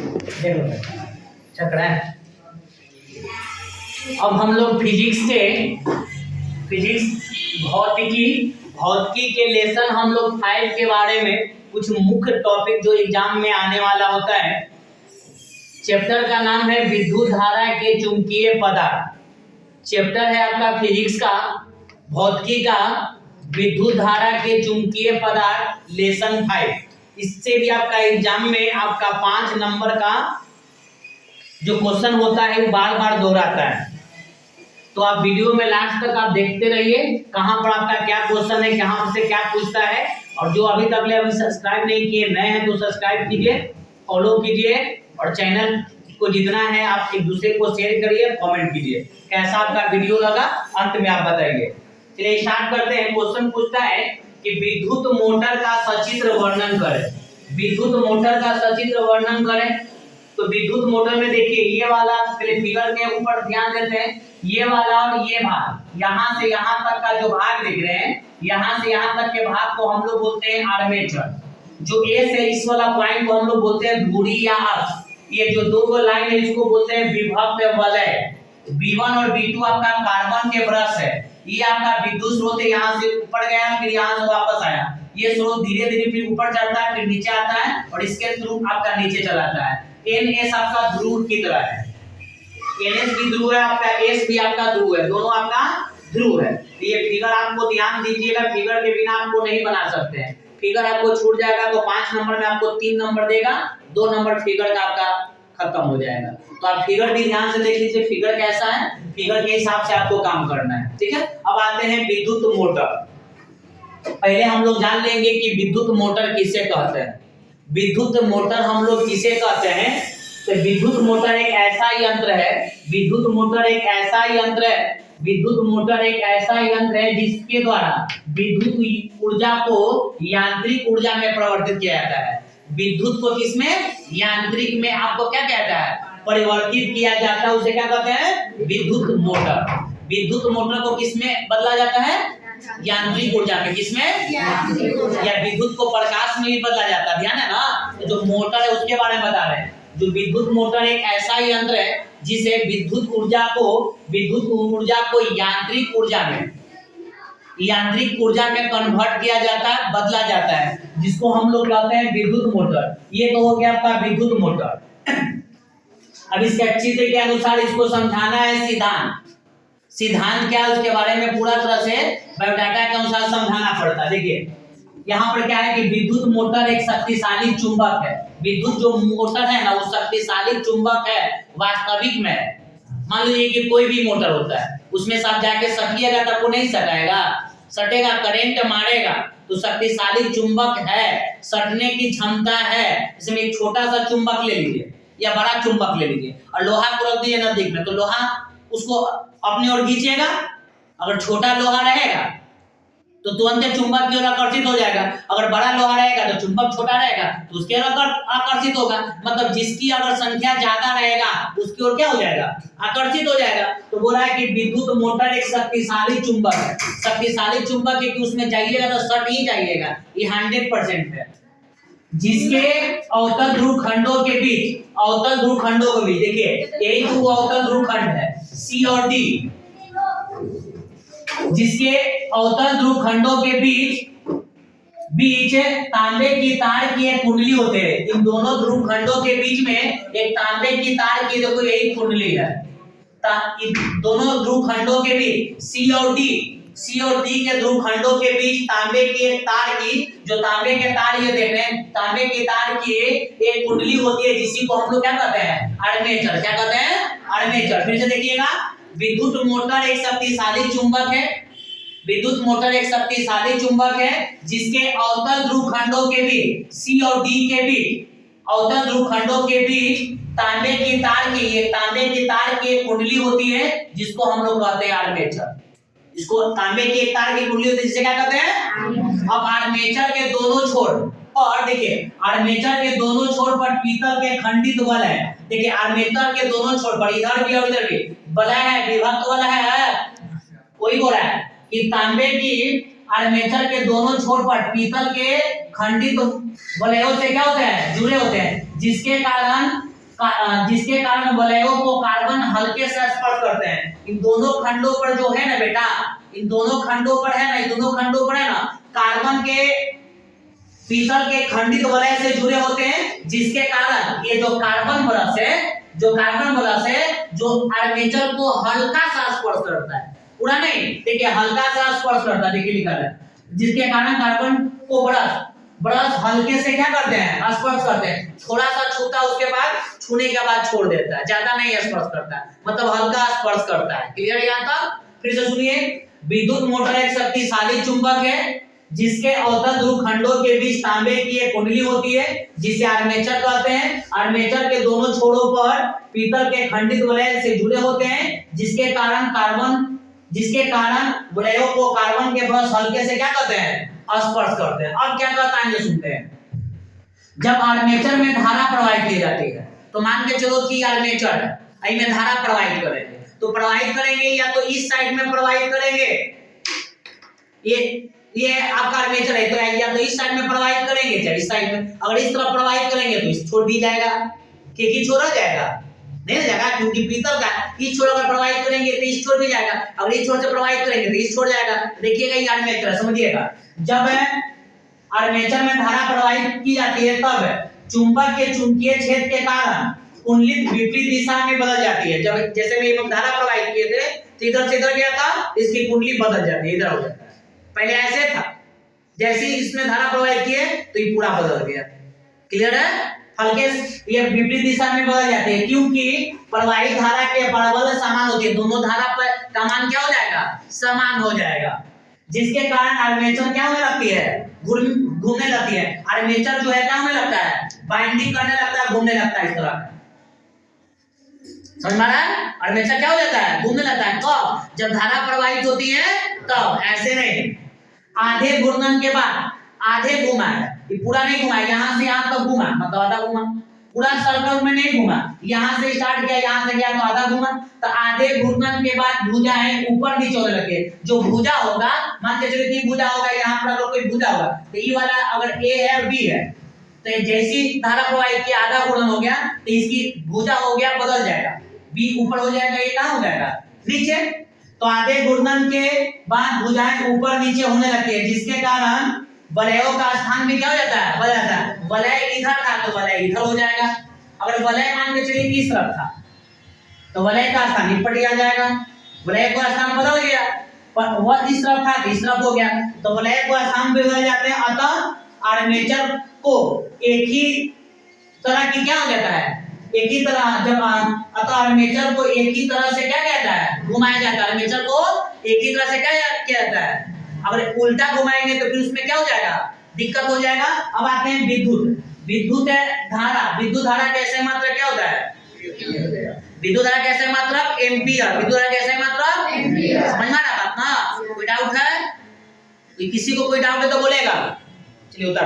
चल रहा है। अब हम लोग भौतिकी के लेसन हम लोग 5 के बारे में कुछ मुख्य टॉपिक जो एग्जाम में आने वाला होता है। चैप्टर का नाम है विद्युत धारा के चुंबकीय पदार्थ। चैप्टर है आपका फिजिक्स का, भौतिकी का, विद्युत धारा के चुंबकीय पदार्थ लेसन 5। इससे भी आपका एग्जाम में आपका 5 नंबर का जो क्वेश्चन होता है वो बार बार दोहराता है। तो आप वीडियो में लास्ट तक आप देखते रहिए कहाँ पर आपका क्या क्वेश्चन है, कहाँ से क्या पूछता है। और जो अभी तक अभी सब्सक्राइब नहीं किए, नए हैं तो सब्सक्राइब कीजिए, फॉलो कीजिए और चैनल को जितना है आप एक दूसरे को शेयर करिए, कमेंट कीजिए कैसा आपका वीडियो लगा, अंत में आप बताइए। चलिए स्टार्ट करते हैं। क्वेश्चन पूछता है कि विद्युत मोटर का सचित्र वर्णन करें। विद्युत मोटर का सचित्र वर्णन करें। तो विद्युत मोटर में देखिए ये वाला, पहले फिगर के ऊपर ध्यान देते हैं, ये वाला और ये भाग, यहाँ से यहाँ तक का जो भाग देख रहे हैं, यहाँ से यहाँ तक के भाग को हम लोग बोलते हैं आर्मेचर। जो ए से इस वाला पॉइंट को हम लोग बोलते हैं धुरी या अक्ष। ये जो दो लाइन है इसको बोलते हैं विभक्त वलय। V1 और V2 आपका कार्बन के ब्रश है। ये आपका विद्युत स्रोत है, यहाँ से ऊपर गया फिर यहाँ से वापस आया। ये स्रोत धीरे धीरे फिर ऊपर चढ़ता है फिर नीचे आता है और इसके थ्रू आपका नीचे चलाता है। NS आपका ध्रुव की तरह है, NS भी ध्रुव है आपका, S भी आपका ध्रुव है, दोनों आपका ध्रुव है। ये फिगर आपको ध्यान दीजिएगा, फिगर के बिना आपको नहीं बना सकते हैं। फिगर आपको छूट जाएगा तो 5 नंबर में आपको 3 नंबर देगा, 2 नंबर फिगर का आपका खत्म हो जाएगा। तो आप फिगर भी ध्यान से देख लीजिए फिगर कैसा है, फिगर के हिसाब से आपको काम करना है, ठीक है। अब आते हैं विद्युत मोटर। पहले हम लोग जान लेंगे कि विद्युत मोटर किसे कहते हैं। विद्युत मोटर हम लोग किसे कहते हैं, तो विद्युत मोटर एक ऐसा यंत्र है, विद्युत मोटर एक ऐसा यंत्र है, विद्युत मोटर एक ऐसा यंत्र है जिसके द्वारा विद्युत ऊर्जा को यांत्रिक ऊर्जा में परिवर्तित किया जाता है। विद्युत को किसमें, यांत्रिक में आपको क्या कहता है, परिवर्तित किया जाता है, उसे क्या कहते हैं, विद्युत मोटर। विद्युत मोटर को किसमें बदला जाता है, यांत्रिक ऊर्जा में। किसमें, या विद्युत को प्रकाश में भी बदला जाता है, ध्यान है ना। तो जो मोटर है उसके बारे में बता रहे हैं। जो विद्युत मोटर एक ऐसा यंत्र है जिसे विद्युत ऊर्जा को यांत्रिक ऊर्जा में कन्वर्ट किया जाता है, बदला जाता है, जिसको हम लोग कहते हैं विद्युत मोटर। ये तो हो गया आपका विद्युत मोटर। अब इसके चित्र के अनुसार इसको समझाना है सिद्धांत क्या है उसके बारे में पूरा तरह से बायोडाटा के अनुसार समझाना पड़ता है। देखिए यहाँ पर क्या है कि विद्युत मोटर एक शक्तिशाली चुंबक है। विद्युत जो मोटर है ना वो शक्तिशाली चुंबक है वास्तविक में। मान लीजिए कि कोई भी मोटर होता है, उसमें से आप जाके सटिएगा तो आपको नहीं सटाएगा, सटेगा, करंट मारेगा, तो शक्तिशाली चुंबक है, सटने की क्षमता है। इसमें एक छोटा सा चुंबक ले लीजिए या बड़ा चुंबक ले लीजिए और लोहा को रख दीजिए नजदीक में, तो लोहा उसको अपनी ओर खींचेगा। अगर छोटा लोहा रहेगा तो तुरंत चुंबक की ओर आकर्षित हो जाएगा, अगर बड़ा लोहा रहेगा तो चुंबक छोटा रहेगा तो उसके ओर आकर्षित होगा। मतलब जिसकी अगर संख्या ज्यादा रहेगा उसकी ओर क्या हो जाएगा, आकर्षित हो जाएगा। तो बोला है कि विद्युत मोटर एक शक्तिशाली चुंबक है। शक्तिशाली चुंबक है कि उसमें जाइएगा तो सट ही जाइएगा, ये 100% है। जिसके अवतल ध्रुव खंडों के बीच, देखिए यही तो अवतल ध्रुव खंड है C और D। जिसके अवतल ध्रुव खंडों के बीच तांबे की तार की एक कुंडली होते है। इन दोनों ध्रुव खंडों के बीच में एक तांबे की तार की, देखो यही कुंडली है। दोनों ध्रुव खंडों के बीच C और D के ध्रुव खंडों के बीच तांबे की एक तार की, जो तांबे के तार ये देख रहे हैं, तांबे की तार की एक कुंडली होती है जिसी को हम लोग क्या कहते हैं, आर्मेचर। क्या कहते हैं, आर्मेचर। फिर से देखिएगा, विद्युत मोटर एक शक्तिशाली चुंबक है। विद्युत मोटर एक शक्तिशाली चुंबक है जिसके अवतल ध्रुव खंडों के बीच C और D के बीच, अवतल ध्रुव खंडों के बीच तांबे की तार की कुंडली होती है जिसको हम लोग कहते हैं आर्मेचर। इसको तांबे की एक तार की कुंडली होती है जिसे क्या कहते हैं। अब आर्मेचर के दोनों छोर पर देखिए, आर्मेचर के दोनों छोर पर पीतल के खंडित वलय है। देखिए आर्मेचर के दोनों छोर पर इधर भी और इधर भी वलय है, विभक्त वलय है। कोई बोल रहा है कि तांबे की आर्मेचर के दोनों छोर पर पीतल के खंडित वलयों से क्या होते हैं, जुड़े होते हैं, जिसके कारण जिसके कारण वलयों को कार्बन हल्के से स्पर्श करते हैं। इन दोनों खंडों पर जो है ना बेटा, इन दोनों खंडों पर है ना, इन दोनों खंडों पर है ना कार्बन के पीतल के खंडित वलय से जुड़े होते हैं, जिसके कारण ये जो कार्बन ब्रश है जो आर्मेचर को हल्का सा स्पर्श करता है, पूरा नहीं, देखिए हल्का सा स्पर्श करता है, देखिए लिखा है, जिसके कारण कार्बन को ब्रश हल्के से क्या करते हैं, स्पर्श करते हैं, थोड़ा सा छूता उसके बाद, छूने के बाद छोड़ देता है, ज्यादा नहीं स्पर्श करता, मतलब हल्का स्पर्श करता है। क्लियर है यहाँ तक? फिर से सुनिए, विद्युत मोटर एक शक्तिशाली चुंबक है जिसके अवतल ध्रुव खंडों के बीच तांबे की एक कुंडली होती है जिसे आर्मेचर कहते हैं। आर्मेचर के दोनों छोरों पर पीतल के खंडित वलय से जुड़े होते हैं, जिसके कारण वलयों को कार्बन के ब्रश हल्के से क्या करते हैं, स्पर्श करते हैं। अब क्या कहता है ये सुनते हैं। जब आर्मेचर में धारा प्रवाहित की जाती है, तो मान के चलो कि आर्मेचर है, में धारा प्रवाहित करेंगे, तो प्रवाहित करेंगे या तो इस साइड में प्रवाहित करेंगे, ये आपका आर्मेचर है, तो या तो इस साइड में प्रवाहित करेंगे चाहे इस साइड में। अगर इस तरफ प्रवाहित करेंगे तो इस छोड़ भी जाएगा, कि छोड़ा जाएगा नहीं जाएगा, क्योंकि पीतल का इस छोर अगर प्रवाहित करेंगे तो इस छोर भी जाएगा, अगर इस छोर से प्रवाहित करेंगे तो इस छोड़ जाएगा। देखिएगा ये आर्मेचर, समझिएगा, जब आर्मेचर में धारा प्रवाहित की जाती है तब चुंबक के चुंबकीय क्षेत्र के कारण कुंडली विपरीत दिशा में बदल जाती है। जब जैसे में धारा प्रवाहित किए थे तो इधर से इधर गया था, इसकी कुंडली बदल जाती है, इधर हो जाता है। पहले ऐसे था, जैसे ही इसमें धारा प्रवाहित किए तो ये पूरा बदल गया। क्लियर है? हल्के ये विपरीत दिशा में बदल जाते हैं, क्योंकि प्रवाहित धारा के बल समान होते हैं, दोनों धारा पर का मान क्या हो जाएगा, समान हो जाएगा, जिसके कारण आर्मेचर क्या होने लगती है, घूमने लगती है। आर्मेचर जो है क्या होने लगता है, बाइंडिंग करने लगता है, घूमने लगता है, इस तरह। समझ में आ रहा है? आर्मेचर क्या हो जाता है, घूमने लगता है। कब? जब धारा प्रवाहित होती है तब, ऐसे नहीं। आधे घूर्णन के बाद आधे घुमा है, ये पूरा नहीं घुमा, यहाँ से यहाँ तक घुमा, मतलब आधा घुमा, पूरा सर्कल में नहीं घुमा, यहाँ से स्टार्ट किया, यहाँ से गया तो आधा घुमा, तो आधे घूर्णन के बाद भुजा है ऊपर नीचे होने लगे। जो भुजा होगा, मान के चलिए कि भुजा होगा, यहाँ पर अगर कोई भुजा होगा तो ये वाला अगर ए है और बी है, तो जैसी धारा प्रवाहित की आधा घूर्णन हो गया तो इसकी भुजा हो गया, बदल जाएगा, बी ऊपर हो जाएगा, ये कहाँ हो जाएगा, नीचे। तो आधे घूर्णन के बाद भुजाएं ऊपर नीचे होने लगती है, जिसके कारण वलयों का स्थान भी क्या हो जाता है, बदल जाता है। वलय इधर था तो वलय इधर हो जाएगा। अगर वलय मान के चलिए इस तरफ था तो वलय का स्थान इस पर आ जाएगा, वलय का स्थान बदल गया, पर वह इस तरफ था तो इस तरफ हो गया, तो वलय का स्थान बदल जाते हैं। अतः आर्मेचर को एक ही तरह की क्या हो जाता है, एक ही तरह, जब अतः आर्मेचर को एक ही तरह से क्या कहता है, घुमाया जाता है। आर्मेचर को एक ही तरह से क्या किया जाता है। अगर उल्टा घुमाएंगे तो फिर उसमें क्या हो जाएगा, दिक्कत हो जाएगा। अब आते हैं विद्युत धारा कैसे मात्रक क्या होता है, विद्युत धारा कैसे मात्रक एम्पियर, विद्युत धारा कैसे मात्रक एम्पियर। समझ में आ रहा है बात ना? कोई डाउट है? किसी को कोई डाउट है तो बोलेगा। चलिए उतर